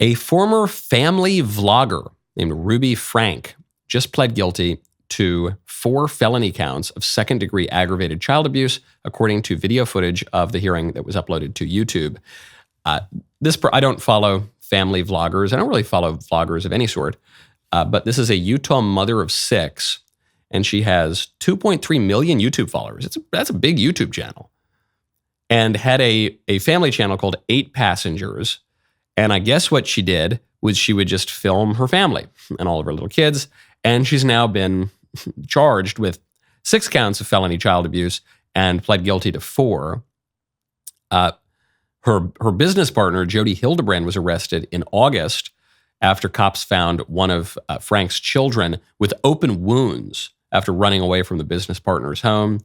A former family vlogger named Ruby Franke just pled guilty to 4 felony counts of second-degree aggravated child abuse, according to video footage of the hearing that was uploaded to YouTube. I don't follow family vloggers. I don't really follow vloggers of any sort, but this is a Utah mother of 6, and she has 2.3 million YouTube followers. That's a big YouTube channel, and had a family channel called 8 Passengers. And I guess what she did was she would just film her family and all of her little kids. And she's now been charged with 6 counts of felony child abuse and pled guilty to 4. Her business partner, Jody Hildebrand, was arrested in August after cops found one of Frank's children with open wounds after running away from the business partner's home.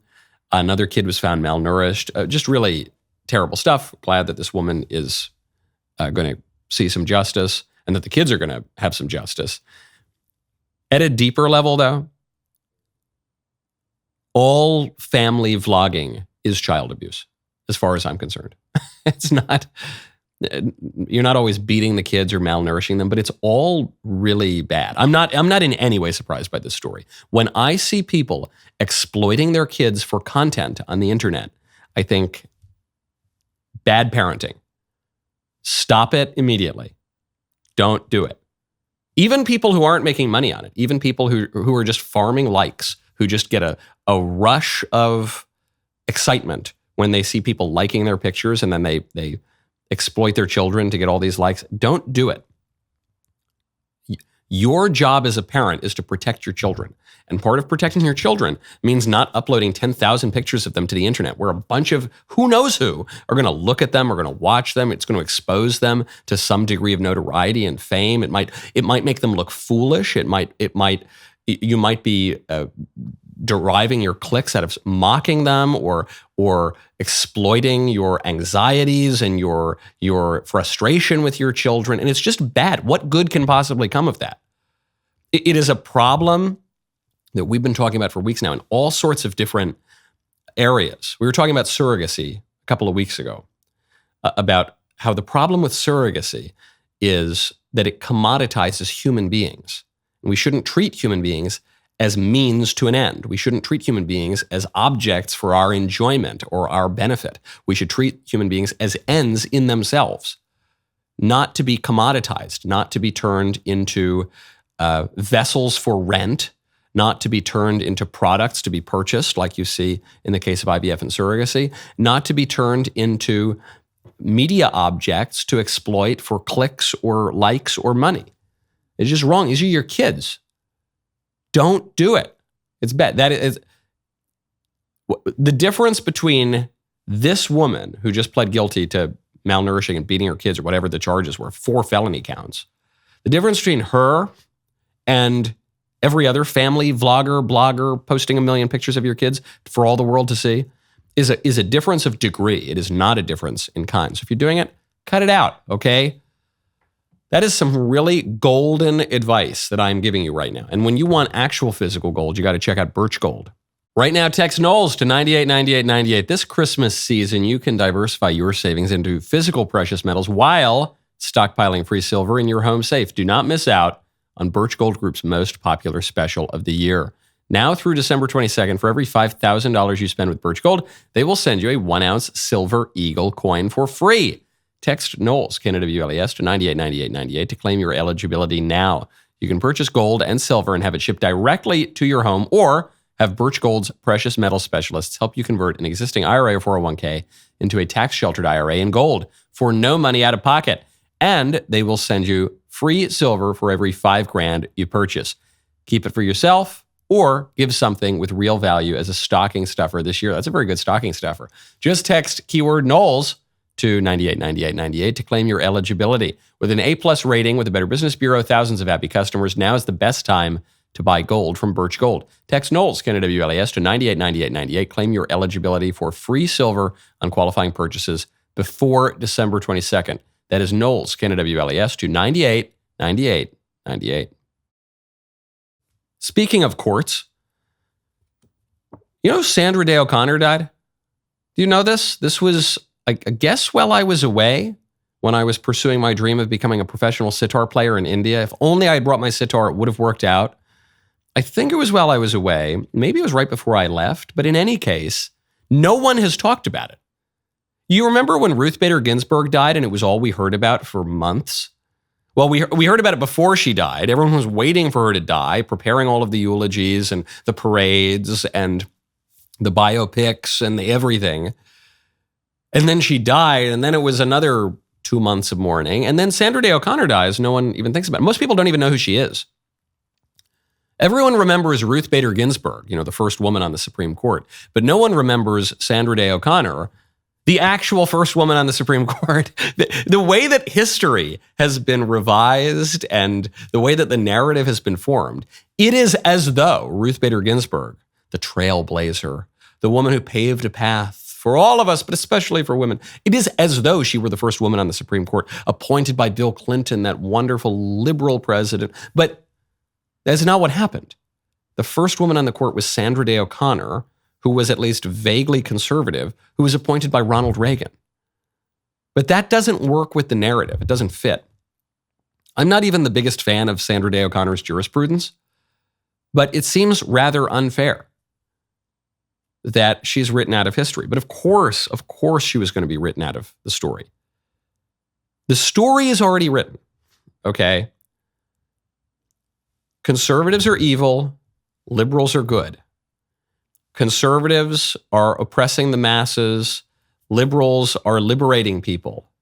Another kid was found malnourished. Just really terrible stuff. Glad that this woman is going to see some justice and that the kids are going to have some justice. At a deeper level, though, all family vlogging is child abuse, as far as I'm concerned. It's not, you're not always beating the kids or malnourishing them, but it's all really bad. I'm not in any way surprised by this story. When I see people exploiting their kids for content on the internet, I think bad parenting. Stop it immediately. Don't do it. Even people who aren't making money on it, even people who are just farming likes, who just get a rush of excitement when they see people liking their pictures and then they exploit their children to get all these likes. Don't do it. Your job as a parent is to protect your children. And part of protecting your children means not uploading 10,000 pictures of them to the internet where a bunch of who knows who are going to look at them, are going to watch them. It's going to expose them to some degree of notoriety and fame. It might make them look foolish. You might be deriving your clicks out of mocking them or exploiting your anxieties and your frustration with your children. And it's just bad. What good can possibly come of that? It is a problem that we've been talking about for weeks now in all sorts of different areas. We were talking about surrogacy a couple of weeks ago, about how the problem with surrogacy is that it commoditizes human beings. We shouldn't treat human beings as means to an end. We shouldn't treat human beings as objects for our enjoyment or our benefit. We should treat human beings as ends in themselves, not to be commoditized, not to be turned into vessels for rent, not to be turned into products to be purchased, like you see in the case of IVF and surrogacy, not to be turned into media objects to exploit for clicks or likes or money. It's just wrong. These are your kids. Don't do it. It's bad. That is the difference between this woman who just pled guilty to malnourishing and beating her kids or whatever the charges were, 4 felony counts. The difference between her and every other family vlogger, blogger posting 1 million pictures of your kids for all the world to see is a difference of degree. It is not a difference in kind. So if you're doing it, cut it out, okay? That is some really golden advice that I'm giving you right now. And when you want actual physical gold, you got to check out Birch Gold. Right now, text Knowles to 989898. This Christmas season, you can diversify your savings into physical precious metals while stockpiling free silver in your home safe. Do not miss out on Birch Gold Group's most popular special of the year. Now through December 22nd, for every $5,000 you spend with Birch Gold, they will send you a 1-ounce silver eagle coin for free. Text Knowles, KNWLES, to 989898 to claim your eligibility now. You can purchase gold and silver and have it shipped directly to your home, or have Birch Gold's precious metal specialists help you convert an existing IRA or 401k into a tax-sheltered IRA in gold for no money out of pocket. And they will send you free silver for every $5,000 you purchase. Keep it for yourself or give something with real value as a stocking stuffer this year. That's a very good stocking stuffer. Just text keyword Knowles to 989898 to claim your eligibility. With an A+ rating with the Better Business Bureau, thousands of happy customers, now is the best time to buy gold from Birch Gold. Text Knowles, KNWLES, to 989898. Claim your eligibility for free silver on qualifying purchases before December 22nd. That is Knowles, KNWLES, to 989898. Speaking of courts, you know Sandra Day O'Connor died? Do you know this? This was, I guess, while I was away, when I was pursuing my dream of becoming a professional sitar player in India. If only I had brought my sitar, it would have worked out. I think it was while I was away. Maybe it was right before I left. But in any case, no one has talked about it. You remember when Ruth Bader Ginsburg died and it was all we heard about for months? Well, we heard about it before she died. Everyone was waiting for her to die, preparing all of the eulogies and the parades and the biopics and the everything. And then she died, and then it was another 2 months of mourning. And then Sandra Day O'Connor dies. No one even thinks about it. Most people don't even know who she is. Everyone remembers Ruth Bader Ginsburg, the first woman on the Supreme Court. But no one remembers Sandra Day O'Connor, the actual first woman on the Supreme Court. The way that history has been revised and the way that the narrative has been formed, it is as though Ruth Bader Ginsburg, the trailblazer, the woman who paved a path for all of us, but especially for women, it is as though she were the first woman on the Supreme Court, appointed by Bill Clinton, that wonderful liberal president. But that's not what happened. The first woman on the court was Sandra Day O'Connor, who was at least vaguely conservative, who was appointed by Ronald Reagan. But that doesn't work with the narrative. It doesn't fit. I'm not even the biggest fan of Sandra Day O'Connor's jurisprudence, but it seems rather unfair that she's written out of history. But of course, she was going to be written out of the story. The story is already written, okay? Conservatives are evil, liberals are good. Conservatives are oppressing the masses, liberals are liberating people.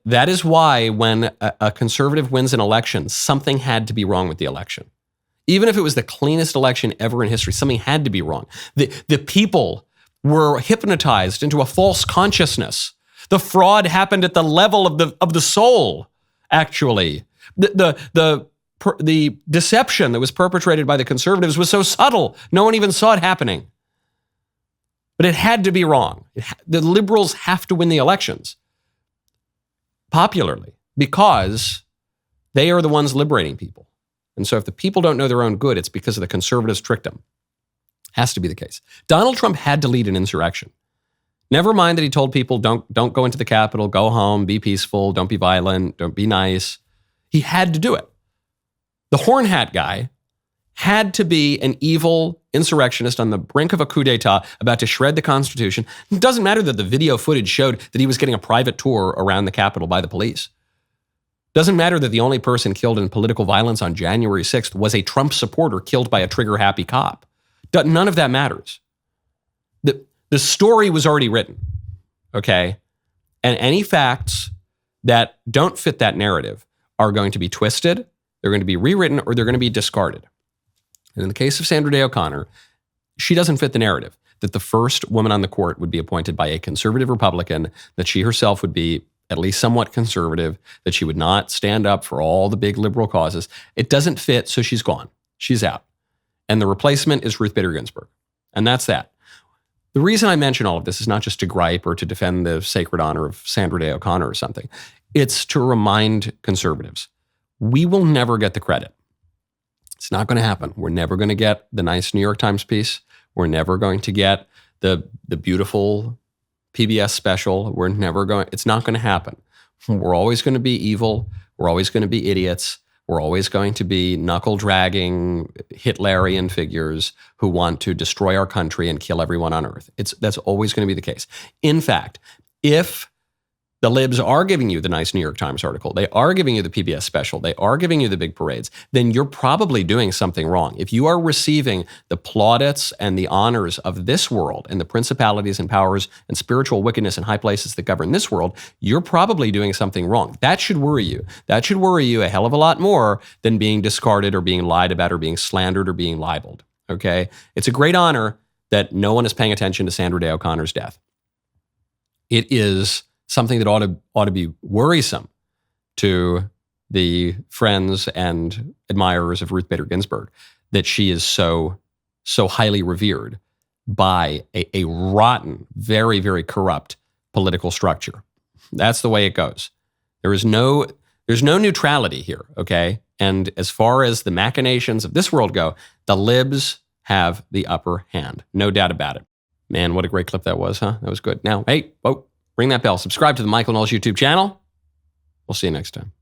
That is why when a conservative wins an election, something had to be wrong with the election. Even if it was the cleanest election ever in history, something had to be wrong. The people were hypnotized into a false consciousness. The fraud happened at the level of the soul, actually. The deception that was perpetrated by the conservatives was so subtle, no one even saw it happening. But it had to be wrong. The liberals have to win the elections popularly because they are the ones liberating people. And so if the people don't know their own good, it's because of the conservatives tricked them. Has to be the case. Donald Trump had to lead an insurrection. Never mind that he told people, don't go into the Capitol, go home, be peaceful, don't be violent, don't be nice. He had to do it. The horn hat guy had to be an evil insurrectionist on the brink of a coup d'etat about to shred the Constitution. It doesn't matter that the video footage showed that he was getting a private tour around the Capitol by the police. Doesn't matter that the only person killed in political violence on January 6th was a Trump supporter killed by a trigger-happy cop. None of that matters. The story was already written, okay? And any facts that don't fit that narrative are going to be twisted, they're going to be rewritten, or they're going to be discarded. And in the case of Sandra Day O'Connor, she doesn't fit the narrative that the first woman on the court would be appointed by a conservative Republican, that she herself would be at least somewhat conservative, that she would not stand up for all the big liberal causes. It doesn't fit, so she's gone. She's out. And the replacement is Ruth Bader Ginsburg. And that's that. The reason I mention all of this is not just to gripe or to defend the sacred honor of Sandra Day O'Connor or something. It's to remind conservatives, we will never get the credit. It's not going to happen. We're never going to get the nice New York Times piece. We're never going to get the beautiful PBS special. It's not going to happen. We're always going to be evil. We're always going to be idiots. We're always going to be knuckle-dragging Hitlerian figures who want to destroy our country and kill everyone on earth. That's always going to be the case. In fact, if the libs are giving you the nice New York Times article, they are giving you the PBS special, they are giving you the big parades, then you're probably doing something wrong. If you are receiving the plaudits and the honors of this world and the principalities and powers and spiritual wickedness in high places that govern this world, you're probably doing something wrong. That should worry you. That should worry you a hell of a lot more than being discarded or being lied about or being slandered or being libeled. Okay? It's a great honor that no one is paying attention to Sandra Day O'Connor's death. It is something that ought to be worrisome to the friends and admirers of Ruth Bader Ginsburg, that she is so highly revered by a rotten, very, very corrupt political structure. That's the way it goes. There's no neutrality here, okay? And as far as the machinations of this world go, the libs have the upper hand. No doubt about it. Man, what a great clip that was, huh? That was good. Now, hey, whoa. Ring that bell. Subscribe to the Michael Knowles YouTube channel. We'll see you next time.